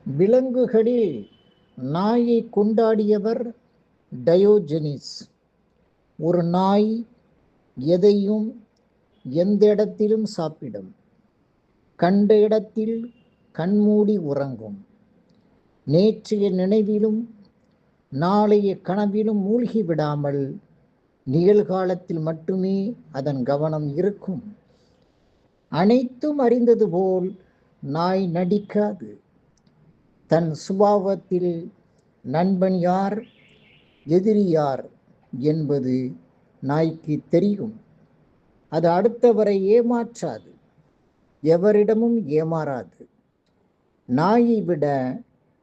விலங்குகளில் நாயை கொண்டாடியவர் டயோஜெனிஸ். ஒரு நாய் எதையும் எந்த இடத்திலும் சாப்பிடும், கண்ட இடத்தில் கண்மூடி உறங்கும், நேற்றைய நினைவிலும் நாளைய கனவிலும் மூழ்கி விடாமல் நிகழ்காலத்தில் மட்டுமே அதன் கவனம் இருக்கும். அனைத்தும் அறிந்தது போல் நாய் நடிக்காது. தன் சுபாவத்தில் நண்பன் யார், எதிரி யார் என்பது நாய்க்கு தெரியும். அது அடுத்தவரை ஏமாற்றாது, எவரிடமும் ஏமாறாது. நாயை விட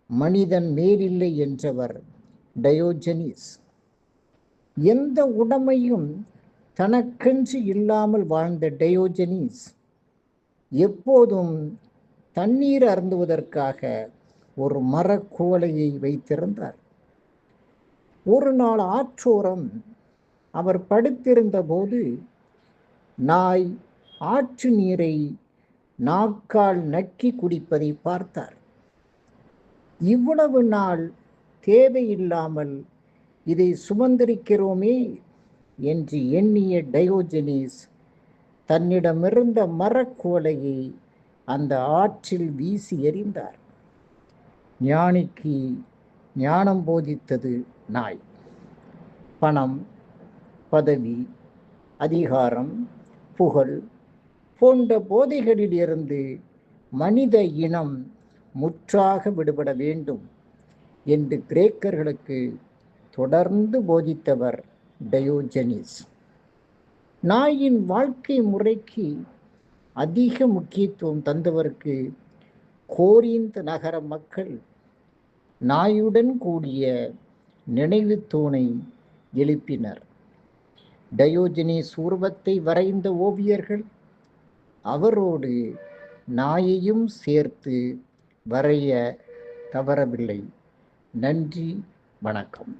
மனிதன் மேலில்லை என்றவர் டயோஜெனிஸ். எந்த உடைமையும் தனக்கென்று இல்லாமல் வாழ்ந்த டயோஜெனிஸ் எப்போதும் தண்ணீர் அருந்துவதற்காக ஒரு மரக்குவளையை வைத்திருந்தார். ஒரு நாள் ஆற்றோரம் அவர் படுத்திருந்த போது நாய் ஆற்று நீரை நாக்கால் நக்கி குடிப்பதை பார்த்தார். இவ்வளவு நாள் தேவையில்லாமல் இதை சுமந்திருக்கிறோமே என்று எண்ணிய டயோஜெனிஸ் தன்னிடமிருந்த மரக்குவளையை அந்த ஆற்றில் வீசி எறிந்தார். ஞானிக்கு ஞானம் போதித்தது நாய். பணம், பதவி, அதிகாரம், புகழ் போன்ற போதைகளில் இருந்து மனித இனம் முற்றாக விடுபட வேண்டும் என்று கிரேக்கர்களுக்கு தொடர்ந்து போதித்தவர் டயோஜெனிஸ். நாயின் வாழ்க்கை முறைக்கு அதிக முக்கியத்துவம் தந்தவருக்கு கோரிந்த் நகர மக்கள் நாயுடன் கூடிய நினைவு தூணை எழுப்பினர். டயோஜெனிஸ் உருவத்தை வரைந்த ஓவியர்கள் அவரோடு நாயையும் சேர்த்து வரைய தவறவில்லை. நன்றி, வணக்கம்.